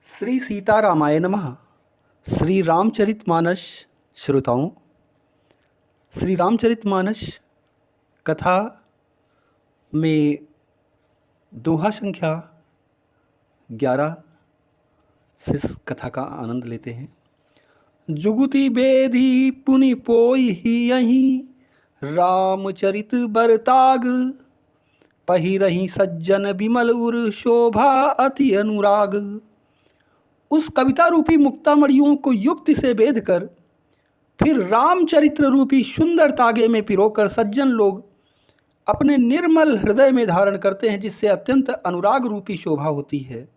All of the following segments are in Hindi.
श्री सीतारामाय नमः। श्री रामचरितमानस श्रोताओं, श्री रामचरितमानस कथा में दोहा संख्या 11 से इस कथा का आनंद लेते हैं। जुगुति बेधी पुनि पोई ही यहीं, रामचरित बरताग पही रही सज्जन बिमल उर शोभा अति अनुराग। उस कविता रूपी मुक्तामणियों को युक्ति से बेध कर फिर रामचरित्र रूपी सुंदर तागे में पिरोकर सज्जन लोग अपने निर्मल हृदय में धारण करते हैं, जिससे अत्यंत अनुराग रूपी शोभा होती है।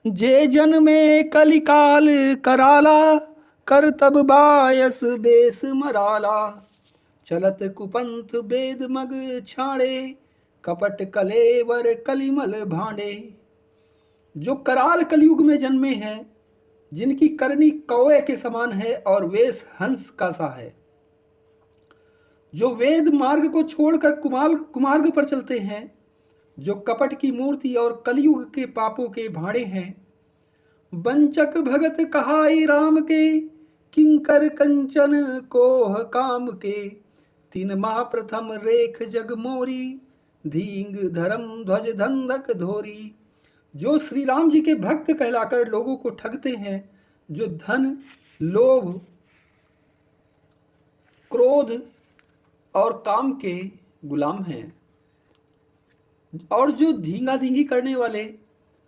जे जन में कलिकाल कराला, कर तब बायस बेस मराला। चलत कुपंथ बेद मग छाड़े, कपट कलेवर कलिमल भांडे। जो कराल कलयुग में जन्मे हैं, जिनकी करनी कौवे के समान है और वेश हंस का सा है, जो वेद मार्ग को छोड़कर कुमार्ग पर चलते हैं, जो कपट की मूर्ति और कलयुग के पापों के भाड़े हैं। बंचक भगत कहाई राम के, किंकर कंचन कोह काम के। तीन माह प्रथम रेख जग मोरी, धींग धर्म ध्वज धंधक धोरी। जो श्री राम जी के भक्त कहलाकर लोगों को ठगते हैं, जो धन, लोभ, क्रोध और काम के गुलाम हैं, और जो धींगा धींगी करने वाले,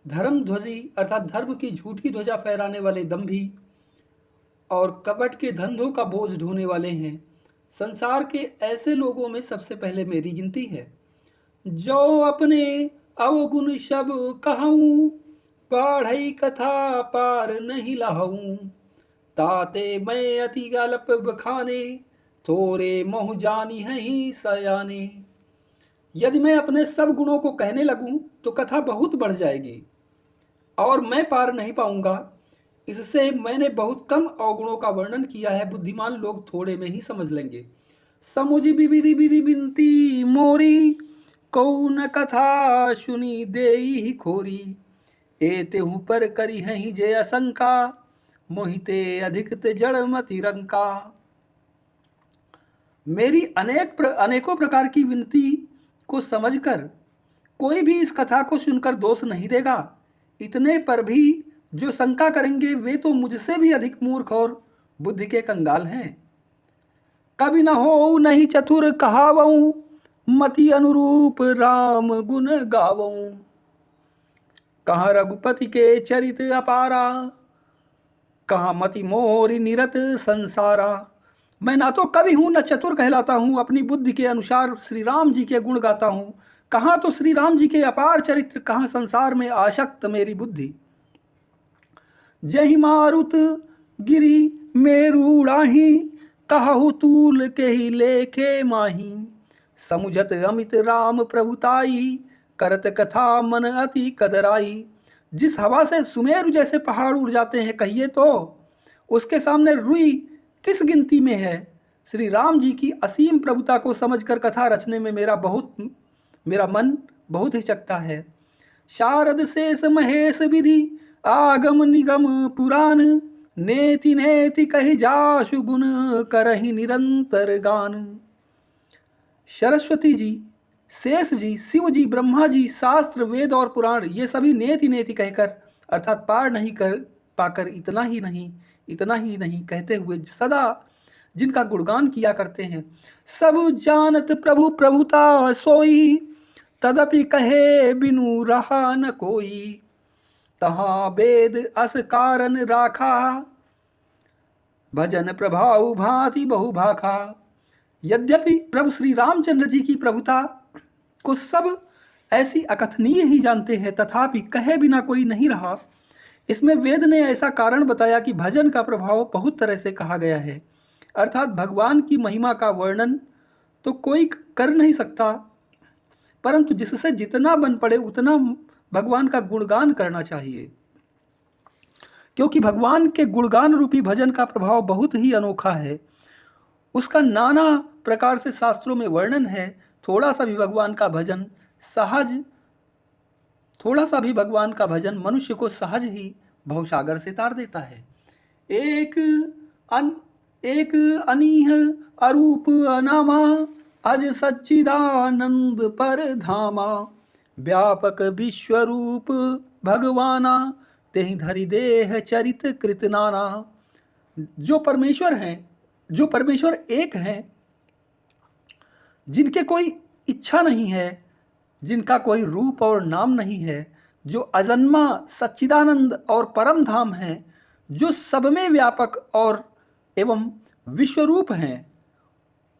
धर्म ध्वजी अर्थात धर्म की झूठी ध्वजा फहराने वाले दंभी और कपट के धंधों का बोझ ढोने वाले हैं। संसार के ऐसे लोगों में सबसे पहले मेरी गिनती है। जो अपने अवगुण सब कहूँ, पढ़ई कथा पार नहीं लाऊं। ताते मैं अति गलप बखाने, थोरे मोह जानी है ही सयाने। यदि मैं अपने सब गुणों को कहने लगूं तो कथा बहुत बढ़ जाएगी और मैं पार नहीं पाऊंगा। इससे मैंने बहुत कम अवगुणों का वर्णन किया है, बुद्धिमान लोग थोड़े में ही समझ लेंगे। समुझ विविधि विधि बिनती मोरी, कौन कथा सुनी देई खोरी। एतेहु पर करी है जय आशंका, मोहिते अधिक ते जड़मति रंका। मेरी अनेकों प्रकार की विनती को समझकर कोई भी इस कथा को सुनकर दोष नहीं देगा। इतने पर भी जो शंका करेंगे वे तो मुझसे भी अधिक मूर्ख और बुद्धि के कंगाल हैं। कभी न हो नहीं चतुर कहावऊं, मति अनुरूप राम गुण गावऊं। कहाँ रघुपति के चरित अपारा, कहाँ मति मोरी निरत संसारा। मैं ना तो कवि हूँ न चतुर कहलाता हूँ, अपनी बुद्धि के अनुसार श्री राम जी के गुण गाता हूँ। कहाँ तो श्री राम जी के अपार चरित्र, कहाँ संसार में आसक्त मेरी बुद्धि। जहि मारुत गिरी मेरुड़ाही, कहु तूल के ही लेखे माही। समुझत अमित राम प्रभुताई, करत कथा मन अति कदराई। जिस हवा से सुमेरु जैसे पहाड़ उड़ जाते हैं, कहिए तो उसके सामने रुई किस गिनती में है। श्री राम जी की असीम प्रभुता को समझकर कथा रचने में मेरा मन बहुत हिचकता है। शारद शेष महेश विधि, आगम निगम पुराण। नेति नेति कहि जासु गुण, करहि निरंतर गान। सरस्वती जी, शेष जी, शिव जी, ब्रह्मा जी, शास्त्र, वेद और पुराण, ये सभी नेति नेति कहकर अर्थात पार नहीं कर पाकर इतना ही नहीं कहते हुए सदा जिनका गुणगान किया करते हैं। सब जानत प्रभु प्रभुता सोई, तदपि कहे बिनु रहा न कोई। तहाँ वेद अस कारण राखा, भजन प्रभाव भांति बहु भाखा। यद्यपि प्रभु श्री रामचंद्र जी की प्रभुता को सब ऐसी अकथनीय ही जानते हैं, तथापि कहे बिना कोई नहीं रहा। इसमें वेद ने ऐसा कारण बताया कि भजन का प्रभाव बहुत तरह से कहा गया है, अर्थात भगवान की महिमा का वर्णन तो कोई कर नहीं सकता, परंतु जिससे जितना बन पड़े उतना भगवान का गुणगान करना चाहिए, क्योंकि भगवान के गुणगान रूपी भजन का प्रभाव बहुत ही अनोखा है। उसका नाना प्रकार से शास्त्रों में वर्णन है। थोड़ा सा भी भगवान का भजन सहज थोड़ा सा भी भगवान का भजन मनुष्य को सहज ही भवसागर से तार देता है। एक अन एक अनीह अरूप अनामा, अज सच्चिदानंद पर धामा। व्यापक विश्वरूप भगवाना, तेहि धरि देह चरित कृत नाना। जो परमेश्वर हैं, जो परमेश्वर एक हैं, जिनके कोई इच्छा नहीं है, जिनका कोई रूप और नाम नहीं है, जो अजन्मा सच्चिदानंद और परम धाम है, जो सब में व्यापक और एवं विश्वरूप हैं,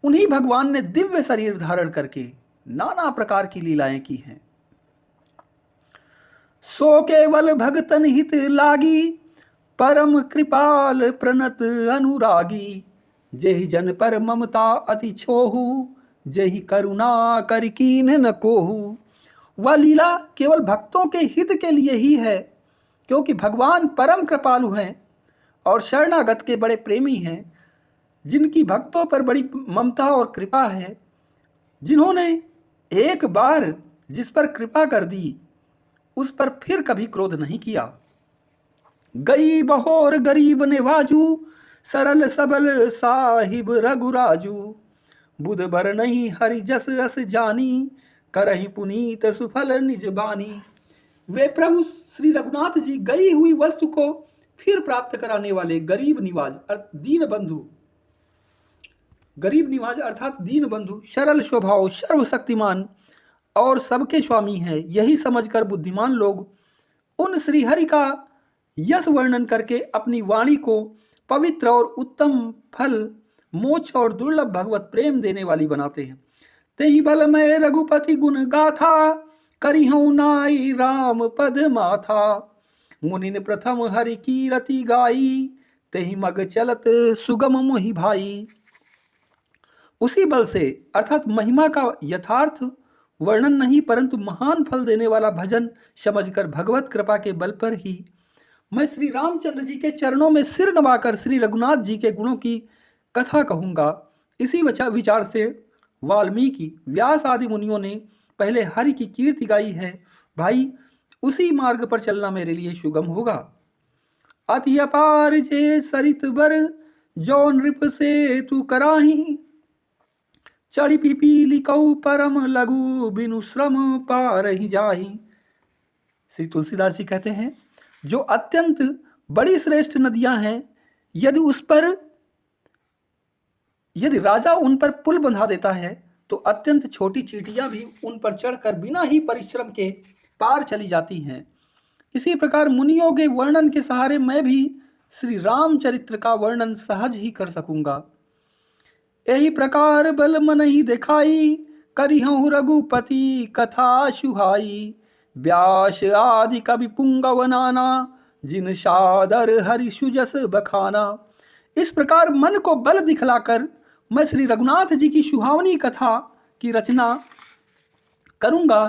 उन्हीं भगवान ने दिव्य शरीर धारण करके नाना प्रकार की लीलाएं की हैं। सो केवल भगतन हित लागी, परम कृपाल प्रणत अनुरागी। जेहि जन पर ममता अति छोहु, जेहि करुणा कर कीन न कोहु। वह लीला केवल भक्तों के हित के लिए ही है, क्योंकि भगवान परम कृपालु हैं और शरणागत के बड़े प्रेमी हैं, जिनकी भक्तों पर बड़ी ममता और कृपा है, जिन्होंने एक बार जिस पर कृपा कर दी उस पर फिर कभी क्रोध नहीं किया। गई बहोर गरीब नेवाजू, सरल सबल साहिब रघुराजू। बुध बर नहीं हरि जस अस जानी, करहि पुनीत सुफल निज बानी। वे प्रभु श्री रघुनाथ जी गई हुई वस्तु को फिर प्राप्त कराने वाले गरीब निवाज दीन बंधु, गरीब निवाज अर्थात दीन बंधु, सरल स्वभाव, सर्वशक्तिमान और सबके स्वामी हैं। यही समझकर बुद्धिमान लोग उन श्रीहरि का यश वर्णन करके अपनी वाणी को पवित्र और उत्तम फल, मोक्ष और दुर्लभ भगवत प्रेम देने वाली बनाते हैं। तेहि बलमय रघुपति गुण गाथा, करिहउँ नाई राम पद माथा। मुनिन प्रथम हरि कीरति गाई, तेहि मग चलत सुगम मोहि भाई। उसी बल से अर्थात महिमा का यथार्थ वर्णन नहीं, परंतु महान फल देने वाला भजन समझकर भगवत कृपा के बल पर ही मैं श्री रामचंद्र जी के चरणों में सिर नवाकर श्री रघुनाथ जी के गुणों की कथा कहूँगा। इसी विचार से वाल्मीकि, व्यास आदि मुनियों ने पहले हरि की कीर्ति गाई है। भाई, उसी मार्ग पर चलना मेरे लिए सुगम होगा। अति अपार जे सरित बर, जो नृप से तू कराही। चढ़ी पिपीली कऊ परम लघु, बिनु श्रम पार ही जाही। श्री तुलसीदास जी कहते हैं, जो अत्यंत बड़ी श्रेष्ठ नदियां हैं, यदि राजा उन पर पुल बंधा देता है तो अत्यंत छोटी चींटियां भी उन पर चढ़कर बिना ही परिश्रम के पार चली जाती हैं। इसी प्रकार मुनियों के वर्णन के सहारे मैं भी श्री रामचरित्र का वर्णन सहज ही कर सकूंगा। यही प्रकार बल मन ही दिखाई, करिहउँ रघुपति कथा सुहाई। व्यास आदि कवि पुंगव नाना, जिन सादर हरि सुजस बखाना। इस प्रकार मन को बल दिखलाकर मैं श्री रघुनाथ जी की सुहावनी कथा की रचना करूंगा।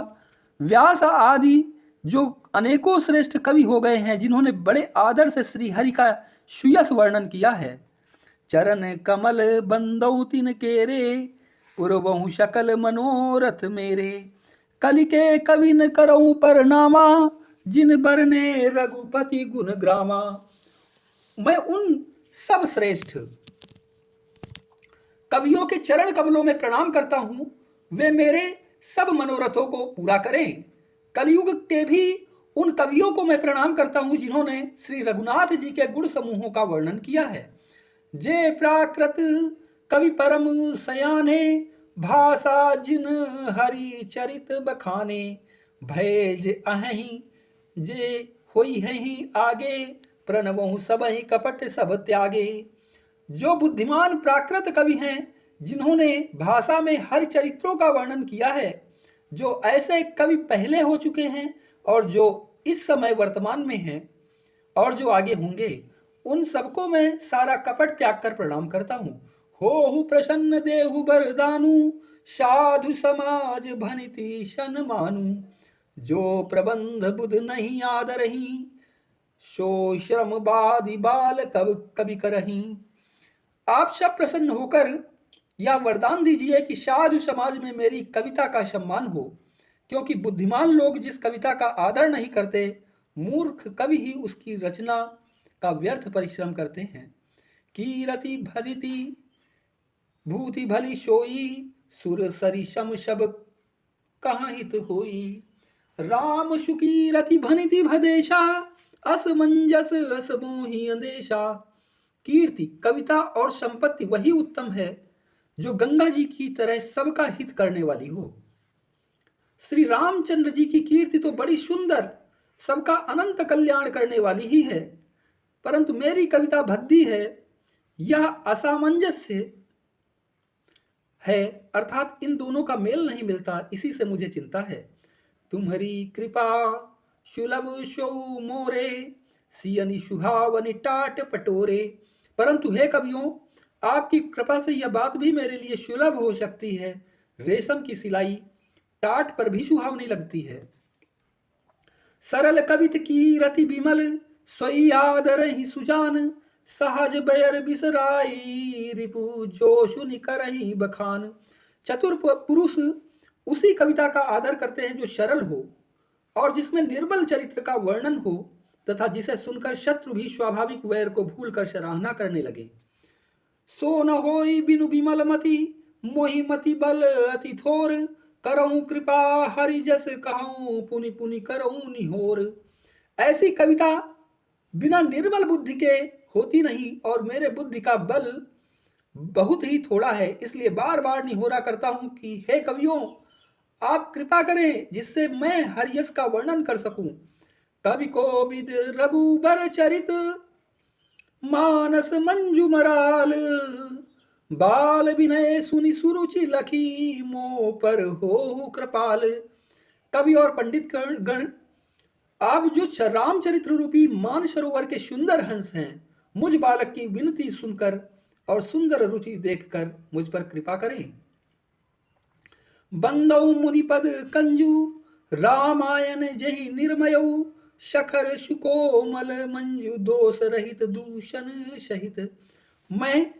व्यास आदि जो अनेकों श्रेष्ठ कवि हो गए हैं, जिन्होंने बड़े आदर से श्री हरि का सुयस वर्णन किया है। चरण कमल बंदौ तिन केरे, उर्वहु सकल मनोरथ मेरे। कलि के कवि न करऊँ परनामा, जिन बरने रघुपति गुण ग्रामा। मैं उन सब श्रेष्ठ कवियों के चरण कमलों में प्रणाम करता हूं, वे मेरे सब मनोरथों को पूरा करें। कलयुग के भी उन कवियों को मैं प्रणाम करता हूं, जिन्होंने श्री रघुनाथ जी के गुण समूहों का वर्णन किया है। जे प्राकृत कवि परम सयाने, भाषा जिन हरि चरित बखाने। भय जे अहि जे होई हैं आगे, प्रणवहु सबहि कपट सब त्यागे। जो बुद्धिमान प्राकृत कवि हैं, जिन्होंने भाषा में हर चरित्रों का वर्णन किया है, जो ऐसे कवि पहले हो चुके हैं और जो इस समय वर्तमान में हैं और जो आगे होंगे, उन सबको मैं सारा कपट त्याग कर प्रणाम करता हूँ। होहु प्रसन्न देहु बरदानु, साधु समाज भनिति सन मानु। जो प्रबंध बुध नहीं आदरही, सो श्रम बादि बाल कवि करही। आप सब प्रसन्न होकर यह वरदान दीजिए कि साधु समाज में मेरी कविता का सम्मान हो। क्योंकि बुद्धिमान लोग जिस कविता का आदर नहीं करते, मूर्ख कवि ही उसकी रचना का व्यर्थ परिश्रम करते हैं। कीरति भरिति भूति भली सोई, सुर सरी सम शब कहाँ हित होई। राम सुकीरति भनिति भदेशा, असमंजस अस मोहि अंदेशा। कीर्ति, कविता और संपत्ति वही उत्तम है जो गंगा जी की तरह सबका हित करने वाली हो। श्री रामचंद्र जी की कीर्ति तो बड़ी सुंदर, सबका अनंत कल्याण करने वाली ही है, परंतु मेरी कविता भद्दी है, यह असामंजस्य है, अर्थात इन दोनों का मेल नहीं मिलता, इसी से मुझे चिंता है। तुम्हारी कृपा सुलभ सो मोरे, सियनि सुहावनि टाट पटोरे। परंतु हे कवियों, आपकी कृपा से यह बात भी मेरे लिए सुलभ हो सकती है। रेशम की सिलाई टाट पर भी सुहावनी लगती है। सरल कवित की रति विमल, सोई आदर ही सुजान। सहज बैर बिसराई, रिपु जोशु निकरहि बखान। चतुर पुरुष उसी कविता का आदर करते हैं जो सरल हो और जिसमें निर्मल चरित्र का वर्णन हो, तथा जिसे सुनकर शत्रु भी स्वाभाविक वैर को भूलकर सराहना करने लगे। सो न होई बिनु विमल मति, मोहि मति बल अति थोर। करऊं कृपा हरि जस कहूं, पुनि पुनि करऊं निहोर। ऐसी कविता बिना निर्मल बुद्धि के होती नहीं, और मेरे बुद्धि का बल बहुत ही थोड़ा है, इसलिए बार बार निहोरा करता हूं कि हे कवियों, आप कृपा करें जिससे मैं हरियस का वर्णन कर सकूं। कवि कोविद रघुबर चरित, मानस मंजू मराल। बाल विनय सुनि सुरुचि लखी, मोह पर हो कृपाल। कवि और पंडित गण, आप जो रामचरित्र रूपी मान सरोवर के सुंदर हंस हैं, मुझ बालक की विनती सुनकर और सुंदर रुचि देखकर मुझ पर कृपा करें। बंदौ मुनिपद कंजू, रामायण जहि निर्मयौ। शखर सुकोमल मंजू, दोष रहित दूषण सहित। मैं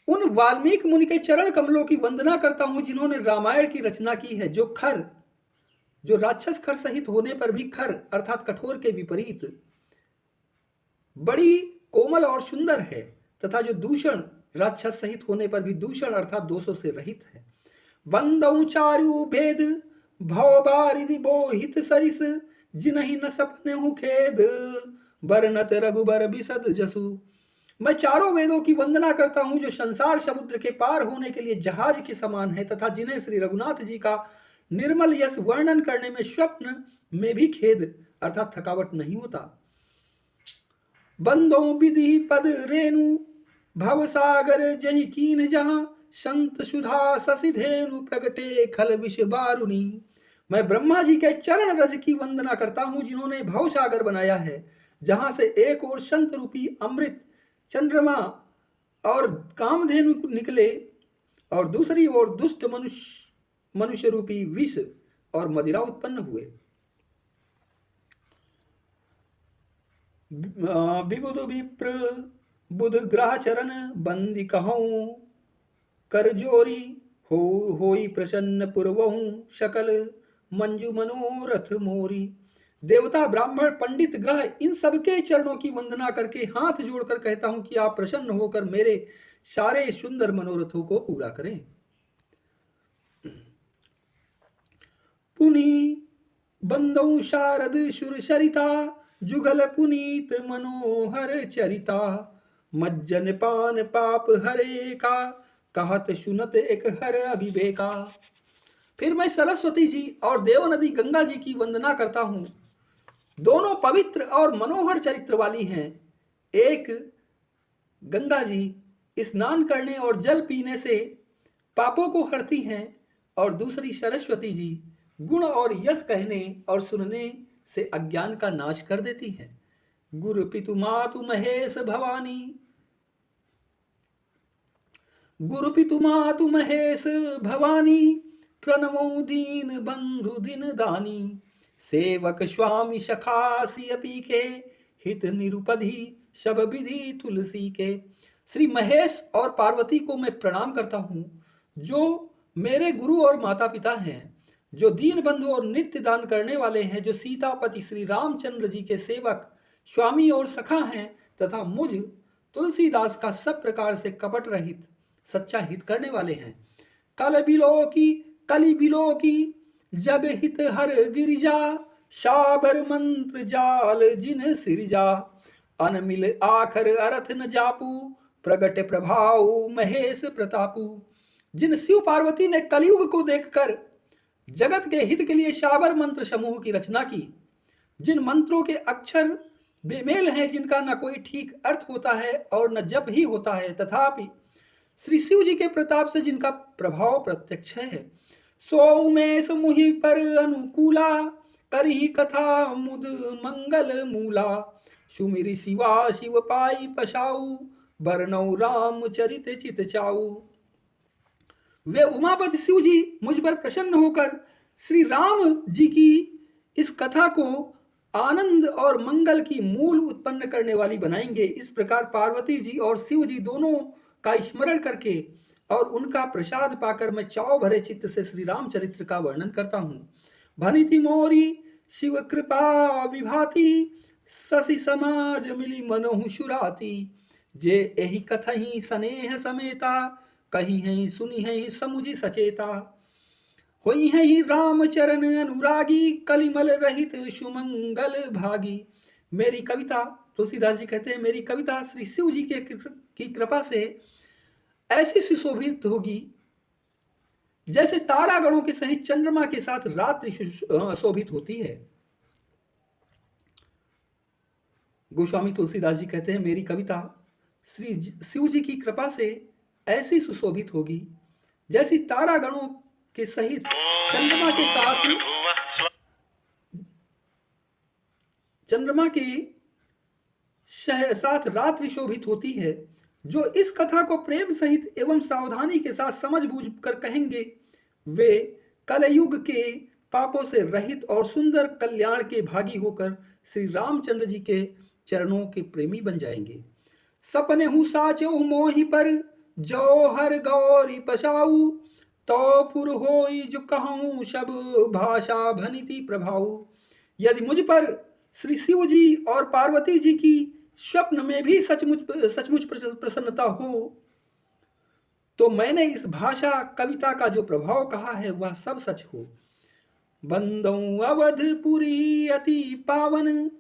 उन वाल्मीकि मुनि के चरण कमलों की वंदना करता हूं जिन्होंने रामायण की रचना की है, जो राक्षस खर सहित होने पर भी खर अर्थात कठोर के विपरीत बड़ी कोमल और सुंदर है, तथा जो दूषण राक्षस सहित होने पर भी दूषण अर्थात दोषों से रहित है। बंदौ चारु भेद, भव बारिधि बोहित सरिस। जिनहि न सपने हूँ खेद, बरनत रघुबर बिसद जसु। मैं चारों वेदों की वंदना करता हूं जो संसार समुद्र के पार होने के लिए जहाज के समान है, तथा जिन्हें श्री रघुनाथ जी का निर्मल यश वर्णन करने में स्वप्न में भी खेद अर्थात थकावट नहीं होता। बंदो विधि पद रेणु, भव सागर जहि कीन जहां। संत सुधा शशि धेनु, प्रगटे खल विष बारुणी। मैं ब्रह्मा जी के चरण रज की वंदना करता हूं जिन्होंने भव सागर बनाया है, जहां से एक ओर संत रूपी अमृत चंद्रमा और कामधेनु निकले और दूसरी ओर दुष्ट मनुष्य रूपी विष और मदिरा उत्पन्न हुए। विबुध विप्र बुध ग्रह चरण, बंदी कहूं कर जोरी। होई प्रसन्न पुरवहूं, सकल मंजू मनोरथ मोरी। देवता ब्राह्मण पंडित ग्रह इन सबके चरणों की वंदना करके हाथ जोड़कर कहता हूं कि आप प्रसन्न होकर मेरे सारे सुंदर मनोरथों को पूरा करें। पुनि बंदौ शारद सुर सरिता, जुगल पुनीत मनोहर चरिता। मज्जन पान पाप हरे का, कहत सुनत एक हर अभिवेका। फिर मैं सरस्वती जी और देव नदी गंगा जी की वंदना करता हूं, दोनों पवित्र और मनोहर चरित्र वाली हैं। एक गंगा जी स्नान करने और जल पीने से पापों को हरती हैं, और दूसरी सरस्वती जी गुण और यश कहने और सुनने से अज्ञान का नाश कर देती हैं। गुरु पितु मातु महेश भवानी, गुरु पितु मातु महेश भवानी। प्रणमो दीन बंधु दिन दानी, सेवक स्वामी सखासी अपी के। हित निरुपधि सब विधि तुलसी के। श्री महेश और पार्वती को मैं प्रणाम करता हूं, जो मेरे गुरु और माता पिता हैं। जो दीन बंधु और नित्य दान करने वाले हैं, जो सीतापति श्री रामचंद्र जी के सेवक, स्वामी और सखा हैं, तथा मुझ तुलसीदास का सब प्रकार से कपट रहित सच्चा हित करने वाले हैं। कली बिलो की जग हित हर गिरिजा, साबर मंत्र जाल जिन सिरजा, अनमिल आखर अर्थ न जापू, प्रगट प्रभाव महेश प्रतापू। जिन शिव पार्वती ने कलयुग को देखकर जगत के हित के लिए शाबर मंत्र समूह की रचना की, जिन मंत्रों के अक्षर बेमेल हैं, जिनका न कोई ठीक अर्थ होता है और न जप ही होता है, तथापि श्री शिव जी के प्रताप से जिनका प्रभाव प्रत्यक्ष है, सो उमेश मुहि पर अनुकूला, करही कथा मुद मंगल मूला, सुमिरि शिवा शिव पाई पशाऊ, बरनऊ राम चरित चित चाऊ। वे उमापति शिव जी मुझ पर प्रसन्न होकर श्री राम जी की इस कथा को आनंद और मंगल की मूल उत्पन्न करने वाली बनाएंगे। इस प्रकार पार्वती जी और शिव जी दोनों का स्मरण करके और उनका प्रसाद पाकर मैं चाव भरे चित्त से श्री रामचरित्र का वर्णन करता हूँ। भनिति मोरी शिव कृपा विभाति, शशि समाज मिली मनहु सुराती, जे एहि कथहि स्नेह समेता, कही है सुनी है समुझि सचेता, होई है ही राम चरण अनुरागी, कलिमल रहित सुमंगल भागी। मेरी कविता, तुलसीदास जी कहते हैं, मेरी कविता श्री शिव जी की कृपा से ऐसी सुशोभित होगी जैसे तारागणों के सहित चंद्रमा के साथ रात्रि शोभित होती है। गोस्वामी तुलसीदास जी कहते हैं, मेरी कविता श्री शिव जी की कृपा से ऐसी सुशोभित होगी जैसी तारागणों के सहित चंद्रमा के साथ रात्रि शोभित होती है। जो इस कथा को प्रेम सहित एवं सावधानी के साथ समझ बूझ कर कहेंगे, वे कलयुग के पापों से रहित और सुंदर कल्याण के भागी होकर श्री रामचंद्र जी के चरणों के प्रेमी बन जाएंगे। सपने हूँ साचो मोहि पर, जो हर गौरी पशाऊ, तो पुर होई जो कहूँ सब भाषा भनिति प्रभाऊ। यदि मुझ पर श्री शिव जी और पार्वती जी की स्वप्न में भी सचमुच प्रसन्नता हो, तो मैंने इस भाषा कविता का जो प्रभाव कहा है वह सब सच हो। बंदौ अवधपुरी अति पावन,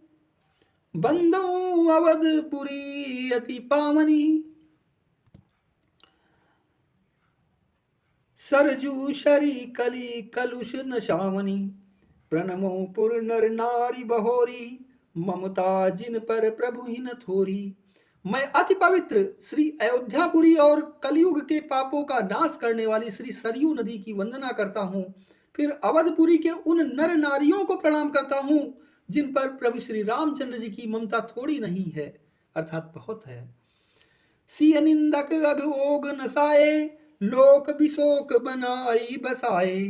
बंदौ अवधपुरी अति पावनी, सरजू शरी कली कलुष नशावनी, प्रणमो पुर नर नारी बहोरी, ममता जिन पर प्रभु ही न थोरी। मैं अति पवित्र श्री अयोध्यापुरी और कलयुग के पापों का नाश करने वाली श्री सरयू नदी की वंदना करता हूँ। फिर अवधपुरी के उन नर नारियों को प्रणाम करता हूँ जिन पर प्रभु श्री रामचंद्र जी की ममता थोड़ी नहीं है, अर्थात बहुत है। सिय निंदक अघोग नसाए, लोक विशोक बनाई बसाए,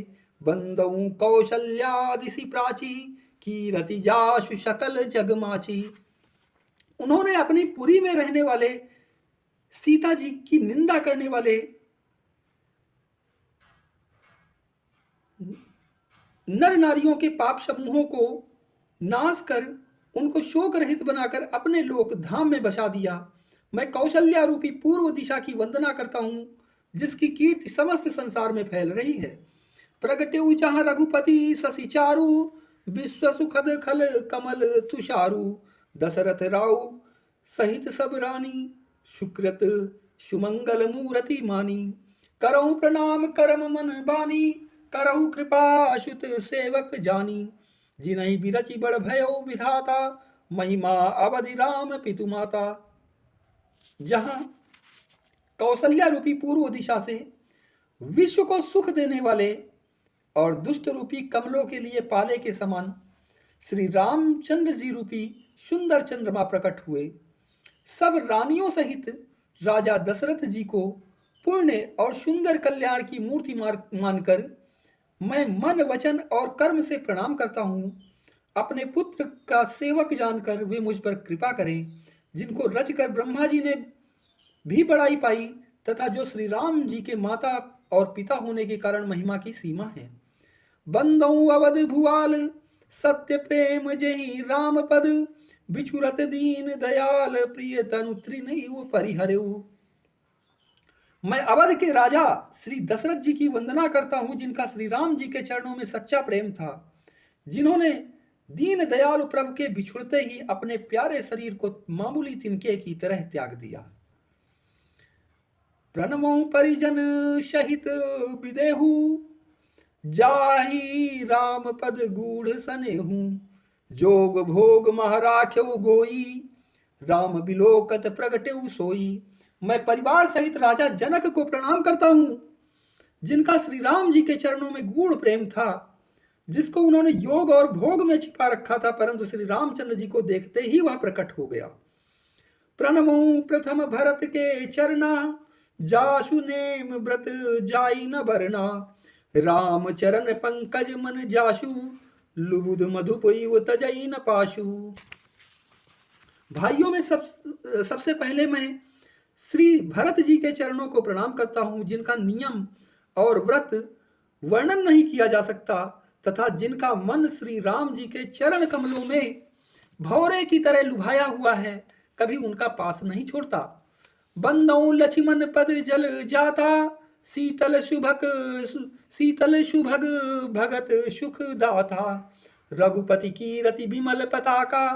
बंदऊ कौशल्यादिसी प्राची, कीरति जासु सकल जगमाची। उन्होंने अपनी पुरी में रहने वाले सीता जी की निंदा करने वाले नर नारियों के पाप समूहों को नाश कर उनको शोक रहित बनाकर अपने लोक धाम में बसा दिया। मैं कौशल्या रूपी पूर्व दिशा की वंदना करता हूँ जिसकी कीर्ति समस्त संसार में फैल रही है। प्रगटे जहाँ रघुपति शशि चारु, विश्व सुखद खल कमल तुषारु, दशरथ राउ सहित सब रानी, सुकृत सुमंगल मूर्ति मानी, करहु प्रणाम करम मन बानी, करहु कृपा अशुत सेवक जानी, जिनहि बिरचि बड़ भयो विधाता, महिमा अवधि राम पितु माता। जहाँ कौशल्या रूपी पूर्व दिशा से विश्व को सुख देने वाले और दुष्ट रूपी कमलों के लिए पाले के समान श्री रामचंद्र जी रूपी सुंदर चंद्रमा प्रकट हुए, सब रानियों सहित राजा दशरथ जी को पुण्य और सुंदर कल्याण की मूर्ति मानकर मैं मन वचन और कर्म से प्रणाम करता हूँ। अपने पुत्र का सेवक जानकर वे मुझ पर कृपा करें, जिनको रचकर ब्रह्मा जी ने भी बड़ाई पाई तथा जो श्री राम जी के माता और पिता होने के कारण महिमा की सीमा है। बंदौ अवध भुआल सत्य प्रेम जहि राम पद बिछुरत दीन दयाल प्रिय तनु त्रिनयु परिहरऊ। मैं अवध के राजा श्री दशरथ जी की वंदना करता हूं, जिनका श्री राम जी के चरणों में सच्चा प्रेम था, जिन्होंने दीन दयालु प्रभु के बिछुड़ते ही अपने प्यारे शरीर को मामूली तिनके की तरह त्याग दिया। प्रणमो परिजन सहित विदेहु जाहि राम पद गूढ़ सनेहु जोग भोग महराख्यउ गोई राम बिलोकत प्रगटेउ सोई। मैं परिवार सहित राजा जनक को प्रणाम करता हूं, जिनका श्री राम जी के चरणों में गूढ़ प्रेम था, जिसको उन्होंने योग और भोग में छिपा रखा था, परंतु श्री रामचंद्र जी को देखते ही वह प्रकट हो गया। प्रणमो प्रथम भरत के चरना जासु नेम व्रत जाई न बरना राम चरण पंकज मन जासु लुबुध मधुपैव तजई न पाशु। भाइयों में सबसे पहले मैं श्री भरत जी के चरणों को प्रणाम करता हूं, जिनका नियम और व्रत वर्णन नहीं किया जा सकता तथा जिनका मन श्री राम जी के चरण कमलों में भौरे की तरह लुभाया हुआ है, कभी उनका पास नहीं छोड़ता। बंदौ लक्ष्मण पद जल जाता शीतल शुभग भगत सुख दाता रघुपति की रति विमल पताका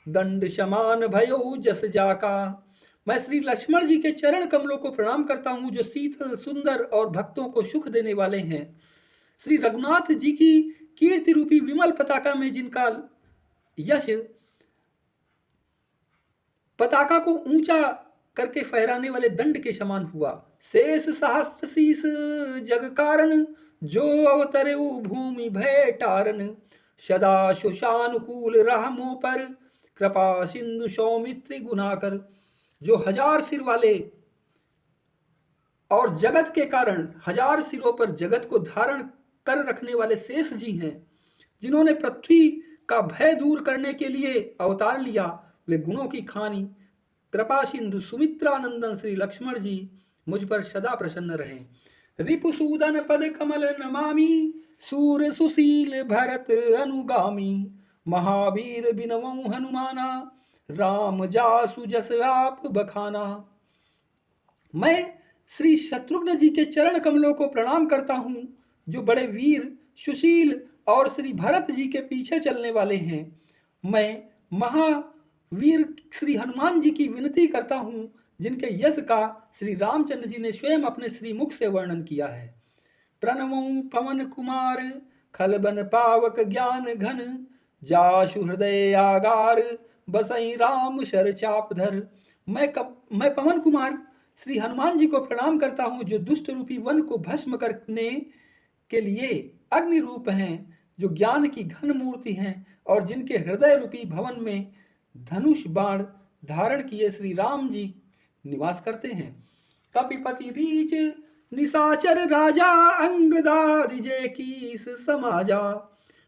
दंड समान भयो जस जाका। मैं श्री लक्ष्मण जी के चरण कमलों को प्रणाम करता हूं, जो शीतल सुंदर और भक्तों को सुख देने वाले हैं। श्री रघुनाथ जी की कीर्ति रूपी विमल पताका में जिनका यश पताका को ऊंचा करके फहराने वाले दंड के समान हुआ। शेष सहस्त्र शीस जग कारण जो अवतरे भूमि भय टारन सदा सुशानुकूल रहमो पर कृपा सिंधु सौमित्री गुनाकर। जो हजार सिर वाले और जगत के कारण हजार सिरों पर जगत को धारण कर रखने वाले शेष जी हैं, जिन्होंने पृथ्वी का भय दूर करने के लिए अवतार लिया, वे गुणों की खानी कृपा सिंधु सुमित्रानंदन श्री लक्ष्मण जी मुझ पर सदा प्रसन्न रहें। रिपुसूदन पद कमल नमामि सूर सुशील भरत अनुगामी महावीर बिनवं हनुमाना राम जासु जस आप बखाना। मैं श्री शत्रुघ्न जी के चरण कमलों को प्रणाम करता हूं, जो बड़े वीर सुशील और श्री भरत जी के पीछे चलने वाले हैं। मैं महावीर श्री हनुमान जी की विनती करता हूं, जिनके यश का श्री रामचंद्र जी ने स्वयं अपने श्रीमुख से वर्णन किया है। प्रणमो पवन कुमार खलबन पावक ज्ञान घन जासु हृदय आगार बसई राम शर चाप धर। मैं पवन कुमार श्री हनुमान जी को प्रणाम करता हूं, जो दुष्ट रूपी वन को भस्म करने के लिए अग्नि रूप हैं, जो ज्ञान की घन मूर्ति हैं और जिनके हृदय रूपी भवन में धनुष बाण धारण किए श्री राम जी निवास करते हैं। कपिपति रीच निशाचर राजा अंगदादि जय कीस समाजा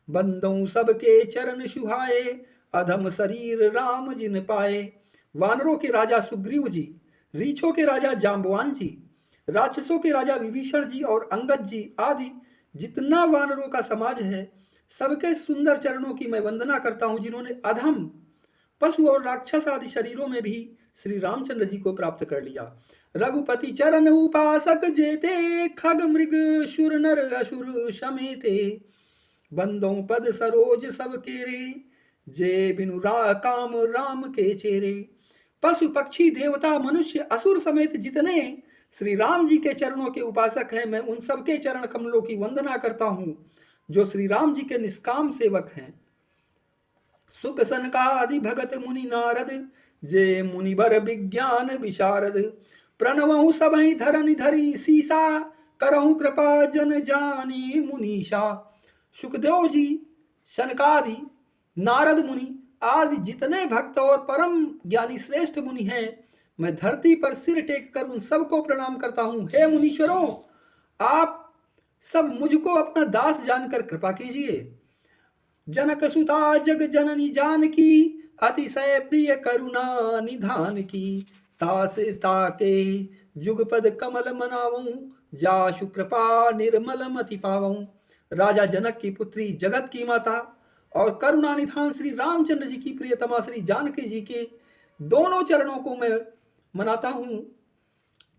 बंदों सबके चरण सुहाए अधम शरीर राम जिन पाए। वानरों के राजा सुग्रीव जी, रीछों के राजा जाम्बवान जी, राक्षसों के राजा विभीषण जी और अंगद जी आदि जितना वानरों का समाज है, सबके सुंदर चरणों की मैं वंदना करता हूं, जिन्होंने अधम पशु और राक्षस आदि शरीरों में भी श्री रामचंद्र जी को प्राप्त कर लिया। रघुपति चरण उपासक जेते खग मृग शुर नर असुर समेते बंदों पद सरोज सब केरे जे बिनु काम राम के चेरे। पशु पक्षी देवता मनुष्य असुर समेत जितने श्री राम जी के चरणों के उपासक हैं, मैं उन सबके चरण कमलों की वंदना करता हूं, जो श्री राम जी के निष्काम सेवक हैं। सुख सनकादि भगत मुनि नारद जे मुनिवर विज्ञान विशारद प्रणवहु सबहि धरनि धरी सीसा करहु कृपा जन जानी मुनीषा। सुखदेव जी, सनकादि, नारद मुनि आदि जितने भक्त और परम ज्ञानी श्रेष्ठ मुनि हैं, मैं धरती पर सिर टेक कर उन सबको प्रणाम करता हूं। हे मुनीश्वरों, आप सब मुझको अपना दास जानकर कृपा कीजिए। जनक सुता जग जननी जानकी अतिशय प्रिय करुणा निधान की तासे ताके जुगपद कमल मनाऊं जासु कृपा निर्मल मति पाऊं। राजा जनक की पुत्री, जगत की माता और करुणा निधान श्री रामचंद्र जी की प्रियतमा श्री जानकी जी के दोनों चरणों को मैं मनाता हूँ,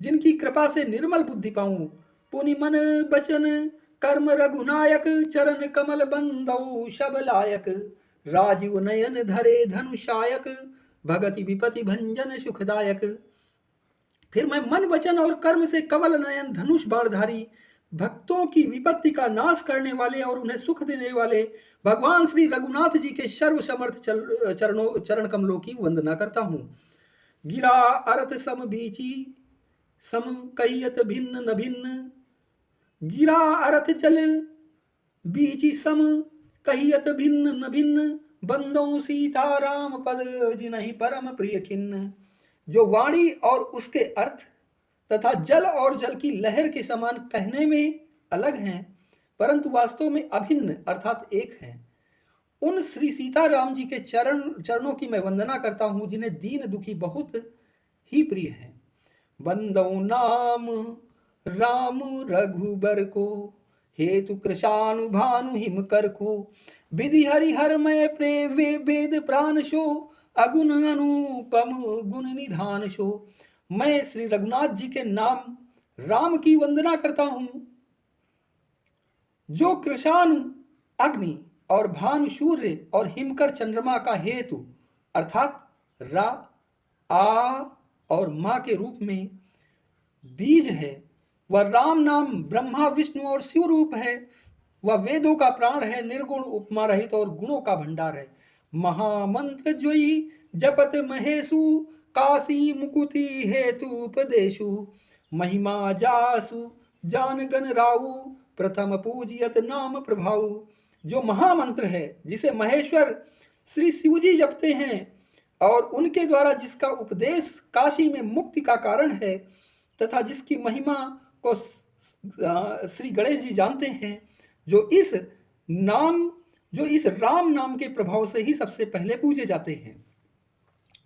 जिनकी कृपा से निर्मल बुद्धि पाऊं। पुनि मन बचन कर्म रघुनायक, चरण कमल बंदौ शब लायक। राजीव नयन धरे धनुषायक, भगति विपति भंजन सुखदायक। फिर मैं मन वचन और कर्म से कमल नयन धनुष बाणधारी, भक्तों की विपत्ति का नाश करने वाले और उन्हें सुख देने वाले भगवान श्री रघुनाथ जी के सर्व समर्थ चरण कमलों की वंदना करता हूँ। गिरा अरत सम बीची, सम कहियत भिन्न न भिन्न। गिरा अरथ चल बीची, सम कहियत भिन्न न भिन्न। बंदों सीता राम पद, जिन्हि परम प्रिय खिन्न। जो वाणी और उसके अर्थ तथा जल और जल की लहर के समान कहने में अलग हैं, परंतु वास्तव में अभिन्न अर्थात एक हैं, उन श्री सीताराम जी के चरणों की मैं वंदना करता हूँ, जिन्हें दीन दुखी बहुत ही प्रिय हैं। बंदौ नाम राम रघुबर को, हेतु कृशानु भानु हिम कर को। विधि हरिहर मैं प्रेम वेद प्राण शो, अगुण अनुपम गुण निधान शो। मैं श्री रघुनाथ जी के नाम राम की वंदना करता हूं, जो कृशानु अग्नि और भानु सूर्य और हिमकर चंद्रमा का हेतु अर्थात रा, आ और मां के रूप में बीज है। वह राम नाम ब्रह्मा विष्णु और शिव रूप है। वह वेदों का प्राण है, निर्गुण उपमा रहित और गुणों का भंडार है। महामंत्र जोई जपत महेशु, काशी मुकुति हेतु उपदेशु। महिमा जासु जान गण राउ, प्रथम पूजियत नाम प्रभाउ। जो महामंत्र है, जिसे महेश्वर श्री शिवजी जपते हैं और उनके द्वारा जिसका उपदेश काशी में मुक्ति का कारण है, तथा जिसकी महिमा को श्री गणेश जी जानते हैं, जो इस राम नाम के प्रभाव से ही सबसे पहले पूजे जाते हैं।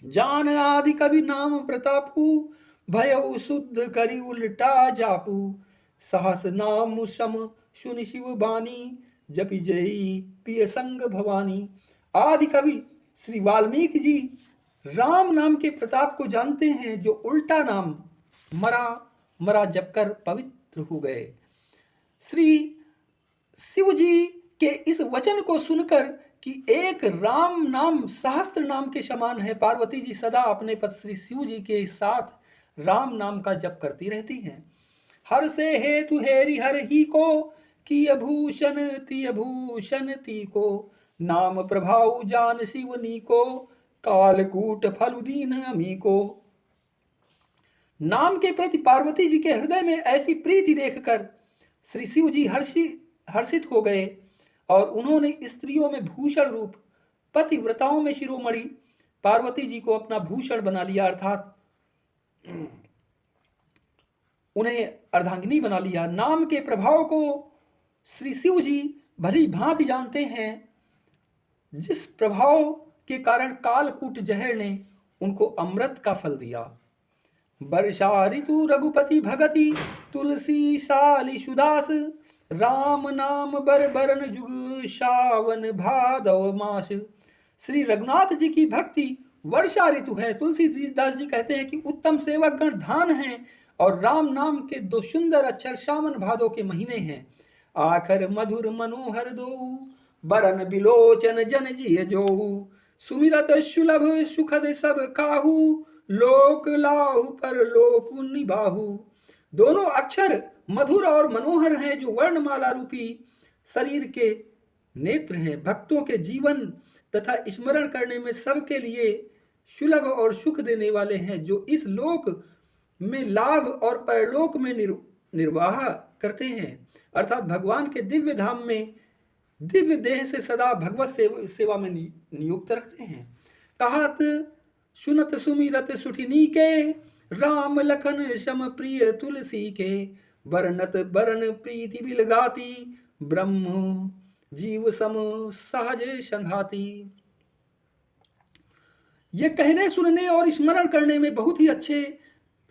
जान आदि कवि नाम प्रतापु, भय शुद्ध करी उल्टा जापू। सहस नाम सम सुन शिव बानी, जपि जयी पिय संग भवानी। आदि कवि श्री वाल्मीकि जी राम नाम के प्रताप को जानते हैं, जो उल्टा नाम मरा जपकर पवित्र हो गए। श्री शिव जी के इस वचन को सुनकर कि एक राम नाम सहस्त्र नाम के समान है, पार्वती जी सदा अपने पति श्री शिव जी के साथ राम नाम का जप करती रहती हैं। हर से हेतु हेरि हर ही को, किय भूषण तिय भूषण ती को। नाम प्रभाव जान शिवनी को, कालकूट फल दीन अमी को। नाम के प्रति पार्वती जी के हृदय में ऐसी प्रीति देखकर श्री शिव जी हर्षित हो गए और उन्होंने स्त्रियों में भूषण रूप, पतिव्रताओं में शिरोमणि पार्वती जी को अपना भूषण बना लिया, अर्थात उन्हें अर्धांगिनी बना लिया। नाम के प्रभाव को श्री शिव जी भली भांति जानते हैं, जिस प्रभाव के कारण कालकूट जहर ने उनको अमृत का फल दिया। वर्षा ऋतु रघुपति भगति, तुलसी साली सुदास। राम नाम बर बरन जुग, सावन भादव मास। श्री रघुनाथ जी की भक्ति वर्षा ऋतु है। तुलसीदास जी कहते हैं कि उत्तम सेवक गण धान हैं, और राम नाम के दो सुंदर अक्षर सावन भादो के महीने हैं। आखर मधुर मनोहर दो, बरन बिलोचन जन जिय जो। सुमिरत सुलभ सुखद सब काहू, लोक लाहु पर लोक निबाहु। दोनों अक्षर मधुर और मनोहर हैं, जो वर्णमाला रूपी शरीर के नेत्र हैं। भक्तों के जीवन तथा स्मरण करने में सबके लिए सुलभ और सुख देने वाले हैं, जो इस लोक में लाभ और परलोक में निर्वाह करते हैं, अर्थात भगवान के दिव्य धाम में दिव्य देह से सदा भगवत सेवा में नियुक्त रखते हैं। कहत सुनत सुमिरत सुठिनी के, राम लखन सम प्रिय तुलसी के। वर्णत बरन प्रीति बिलगाती, ब्रह्म जीव सम सहज संघाती। ये कहने सुनने और स्मरण करने में बहुत ही अच्छे,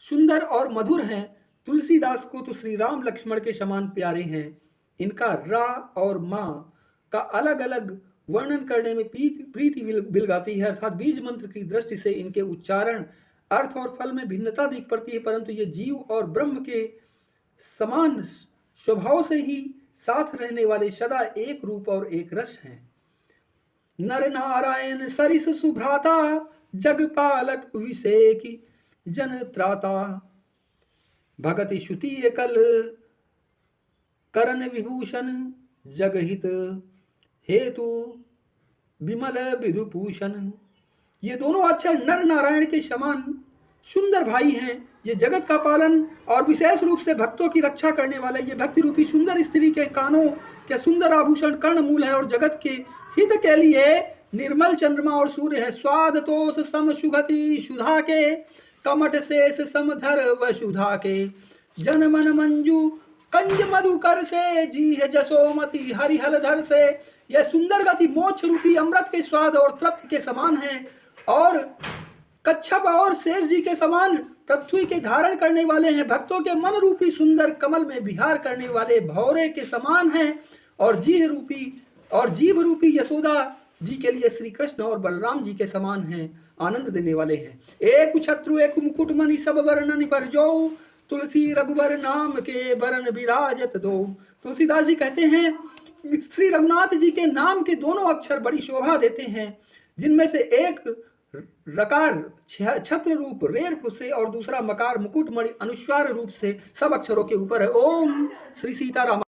सुंदर और मधुर हैं। तुलसीदास को तो श्री राम लक्ष्मण के समान प्यारे हैं। इनका रा और माँ का अलग अलग वर्णन करने में प्रीति बिलगाती है, अर्थात बीज मंत्र की दृष्टि से इनके उच्चारण, अर्थ और फल में भिन्नता दिख पड़ती है, परंतु ये जीव और ब्रह्म के समान स्वभाव से ही साथ रहने वाले सदा एक रूप और एक रस हैं। नर नारायण सरिस सुभ्राता, जगपालक विषेकी जन त्राता, भगति श्रुति एकल करण विभूषण, जगहित हेतु विमल विधुभूषण। ये दोनों अक्षर नर नारायण के समान सुंदर भाई हैं। ये जगत का पालन और विशेष रूप से भक्तों की रक्षा करने वाले, ये भक्ति रूपी सुंदर स्त्री के कानों के सुंदर आभूषण कर्णमूल है और जगत के हित के लिए निर्मल चंद्रमा और सूर्य है। स्वाद तोष सम सुगति सुधा के, कमट शेष समधर वसुधा के, जन मन मंजू कंज मधुकर से, जी है जसोमती हरिहल धर से। यह सुंदर गति मोक्ष रूपी अमृत के स्वाद और तृप्ति के समान है और कच्छप और शेष जी के समान पृथ्वी के धारण करने वाले हैं। भक्तों के मन रूपी सुंदर कमल में विहार करने वाले भौरे के समान हैं और जीव रूपी यशोदा जी के लिए श्री कृष्ण और बलराम जी के समान हैं, आनंद देने वाले हैं। एक छत्रु एक मुकुट मणि सब वर्णन पर जो, तुलसी रघुबर नाम के बरन विराजत दो। तुलसीदास जी कहते हैं श्री रघुनाथ जी के नाम के दोनों अक्षर बड़ी शोभा देते हैं, जिनमें से एक रकार छत्र रूप रेर से और दूसरा मकार मुकुट मणि अनुस्वार रूप से सब अक्षरों के ऊपर है। ओम श्री सीताराम।